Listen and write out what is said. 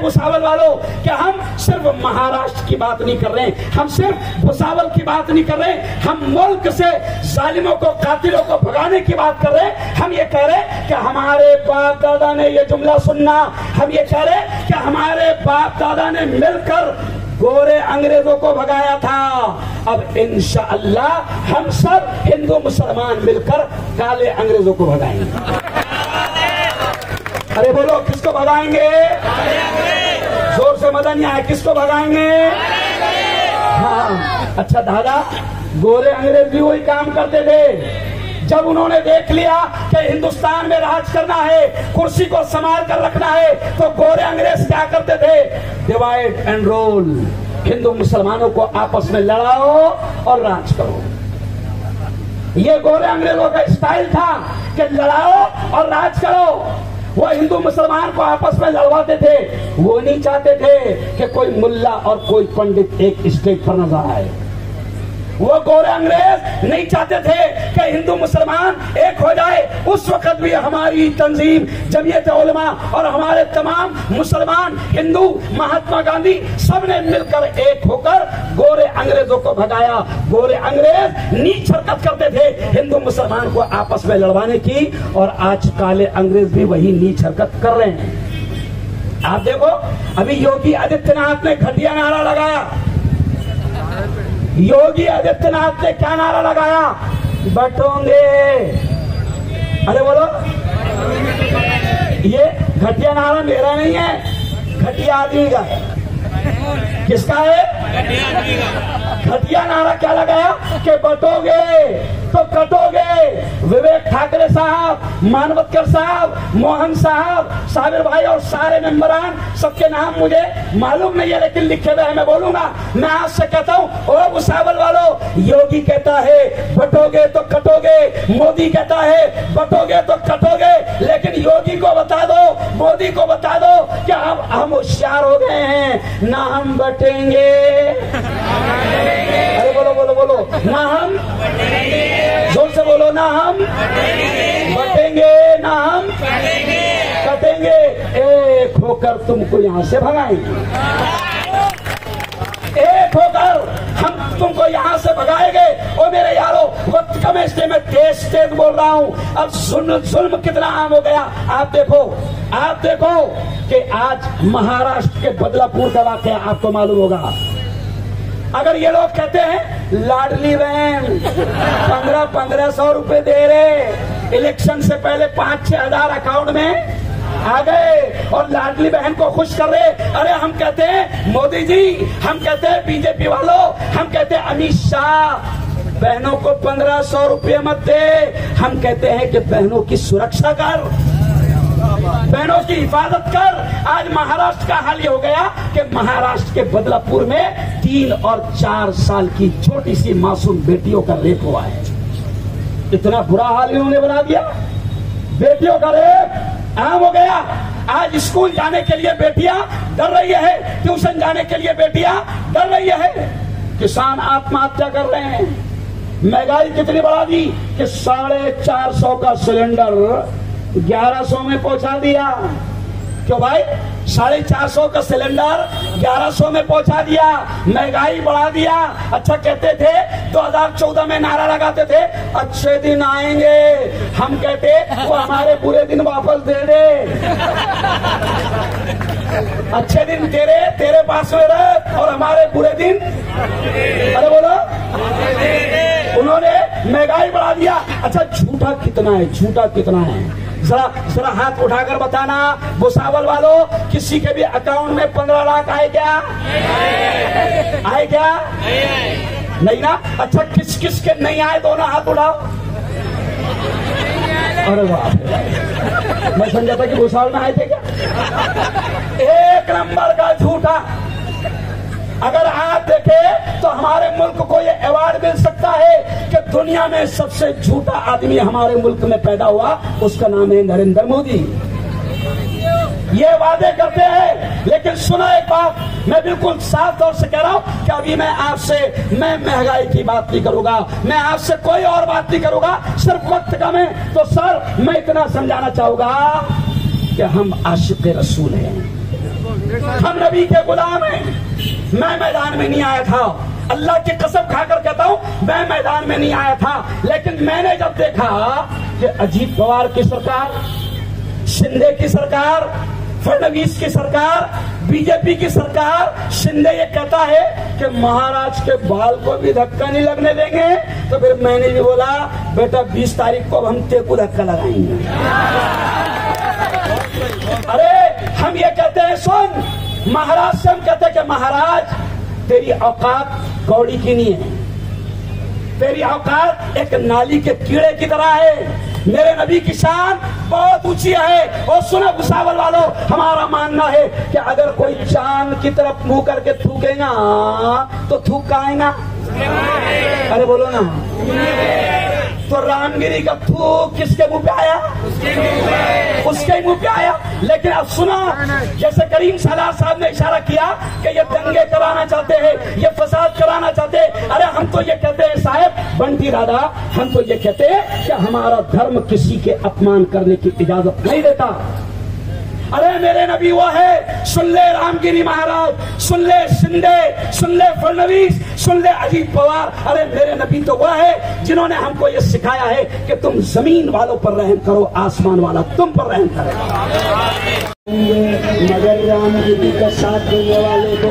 भुसावल वालों कि हम सिर्फ महाराष्ट्र की बात नहीं कर रहे हैं, हम सिर्फ भुसावल की बात नहीं कर रहे हैं, हम मुल्क से जालिमों को, कातिलों को भगाने की बात कर रहे हैं। हम ये कह रहे हैं कि हमारे बाप दादा ने ये जुमला सुनना, हम ये कह रहे हैं कि हमारे बाप दादा ने मिलकर गोरे अंग्रेजों को भगाया था। अब इंशाअल्लाह हम सब हिंदू मुसलमान मिलकर काले अंग्रेजों को भगाएंगे। अरे बोलो, किसको भगाएंगे? जोर से मजा नहीं आया, किसको भगाएंगे? हाँ, अच्छा दादा, गोरे अंग्रेज भी वही काम करते थे। जब उन्होंने देख लिया कि हिंदुस्तान में राज करना है, कुर्सी को संभाल कर रखना है, तो गोरे अंग्रेज क्या करते थे? डिवाइड एंड रूल, हिंदू मुसलमानों को आपस में लड़ाओ और राज करो। ये गोरे अंग्रेजों का स्टाइल था कि लड़ाओ और राज करो। वो हिंदू मुसलमान को आपस में लड़वाते थे। वो नहीं चाहते थे कि कोई मुल्ला और कोई पंडित एक स्टेज पर नजर आए। वो गोरे अंग्रेज नहीं चाहते थे कि हिंदू मुसलमान एक हो जाए। उस वक्त भी हमारी तंजीम जमीयत उलमा और हमारे तमाम मुसलमान हिंदू, महात्मा गांधी, सबने मिलकर एक होकर गोरे अंग्रेजों को भगाया। गोरे अंग्रेज नीच हरकत करते थे हिंदू मुसलमान को आपस में लड़वाने की, और आज काले अंग्रेज भी वही नीच हरकत कर रहे हैं। आप देखो, अभी योगी आदित्यनाथ ने घटिया नारा लगाया। योगी आदित्यनाथ ने क्या नारा लगाया? बटोंगे। अरे बोलो, ये घटिया नारा मेरा नहीं है, घटिया आदमी का है। किसका है? घटिया नारा क्या लगाया कि बटोगे तो कटोगे। विवेक ठाकरे साहब, मानवतकर साहब, मोहन साहब, साबिर भाई और सारे मेंबरान, सबके नाम मुझे मालूम नहीं है, लेकिन लिखे हुए मैं बोलूंगा। मैं आज से कहता हूँ, ओ भुसावल वालों, योगी कहता है बटोगे तो कटोगे, मोदी कहता है बटोगे तो कटोगे, लेकिन योगी को बता दो, मोदी को बता दो कि हम होशियार हो गए हैं, ना हम बटेंगे। अरे बोलो बोलो बोलो, ना हम, जोर से बोलो, ना हम बटेंगे, ना हम कटेंगे। एक होकर तुमको यहाँ से भगाएंगे, एक होकर हम तुमको यहाँ से भगाएंगे। और मेरे यारों, वक्त कम है इसलिए मैं तेज तेज बोल रहा हूँ। अब जुल्म कितना आम हो गया। आप देखो कि आज महाराष्ट्र के बदलापुर का वाकया आपको मालूम होगा। अगर ये लोग कहते हैं लाडली बहन 1500 रुपए दे रहे, इलेक्शन से पहले 5-6 हजार अकाउंट में आ गए और लाडली बहन को खुश कर रहे। अरे हम कहते हैं मोदी जी, हम कहते हैं बीजेपी वालों, हम कहते हैं अमित शाह, बहनों को 1500 रुपये मत दे। हम कहते हैं कि बहनों की सुरक्षा कर, बहनों की हिफाजत कर। आज महाराष्ट्र का हाल ये हो गया कि महाराष्ट्र के बदलापुर में 3 और 4 साल की छोटी सी मासूम बेटियों का रेप हुआ है। इतना बुरा हाल इन्होंने बना दिया, बेटियों का रेप आम हो गया। आज स्कूल जाने के लिए बेटियां डर रही है, ट्यूशन जाने के लिए बेटियां डर रही है। किसान आत्महत्या कर रहे हैं। महंगाई कितनी बढ़ा दी कि 450 का सिलेंडर 1100 में पहुंचा दिया। क्यों भाई? 450 का सिलेंडर 1100 में पहुंचा दिया, महंगाई बढ़ा दिया। अच्छा कहते थे 2014 में नारा लगाते थे अच्छे दिन आएंगे, हम कहते वो हमारे बुरे दिन वापस दे दे। अच्छे दिन तेरे पास में रहे और हमारे बुरे दिन, अरे बोलो, उन्होंने महंगाई बढ़ा दिया। अच्छा झूठा कितना है, झूठा कितना है? जरा हाथ उठाकर बताना भुसावल वालों, किसी के भी अकाउंट में 15 लाख आए क्या? आए क्या? नहीं ना? अच्छा किस किस के नहीं आए, दोनों हाथ उठाओ। अरे वाह, मैं समझा था कि भुसावल में आए थे क्या? एक नंबर का झूठा। अगर आप देखें तो हमारे मुल्क को ये अवार्ड मिल सकता है कि दुनिया में सबसे झूठा आदमी हमारे मुल्क में पैदा हुआ, उसका नाम है नरेंद्र मोदी। ये वादे करते हैं, लेकिन सुनो एक बात, मैं बिल्कुल साफ तौर से कह रहा हूं कि अभी मैं महंगाई की बात नहीं करूंगा, मैं आपसे कोई और बात नहीं करूंगा, सिर्फ वक्त कम है। तो सर मैं इतना समझाना चाहूंगा कि हम आशिक़ रसूल हैं। हम नबी के गुलाम हैं। मैं मैदान में नहीं आया था, अल्लाह की कसम खाकर कहता हूं, मैं मैदान में नहीं आया था। लेकिन मैंने जब देखा कि अजीत पवार की सरकार, शिंदे की सरकार, फडणवीस की सरकार, बीजेपी की सरकार, शिंदे ये कहता है कि महाराज के बाल को भी धक्का नहीं लगने देंगे, तो फिर मैंने भी बोला बेटा 20 तारीख को हम तेको धक्का लगाएंगे। अरे हम ये कहते हैं, सुन, महाराज से हम कहते हैं कि महाराज तेरी औकात कौड़ी की नहीं है, तेरी औकात एक नाली के कीड़े की तरह है। मेरे नबी की शान बहुत ऊंची है। और सुनो भुसावल वालों, हमारा मानना है कि अगर कोई चांद की तरफ मुंह करके थूकेगा तो थूक का आएगा? अरे बोलो ना। तो रामगिरी का थूक किसके मुंह पे आया? उसके मुंह पे आया। लेकिन अब सुना, जैसे करीम सालार साहब ने इशारा किया कि ये दंगे कराना चाहते हैं, ये फसाद कराना चाहते हैं। अरे हम तो ये कहते हैं साहब बंटी राधा, हम तो ये कहते हैं कि हमारा धर्म किसी के अपमान करने की इजाजत नहीं देता। अरे मेरे नबी वो है, सुन ले रामगिरी महाराज, सुन ले शिंदे, सुन ले फडणवीस, सुन ले अजीत पवार। अरे मेरे नबी तो वह है जिन्होंने हमको ये सिखाया है कि तुम जमीन वालों पर रहम करो, आसमान वाला तुम पर रहम करे। मगर रामगिरी का साथ देने वाले को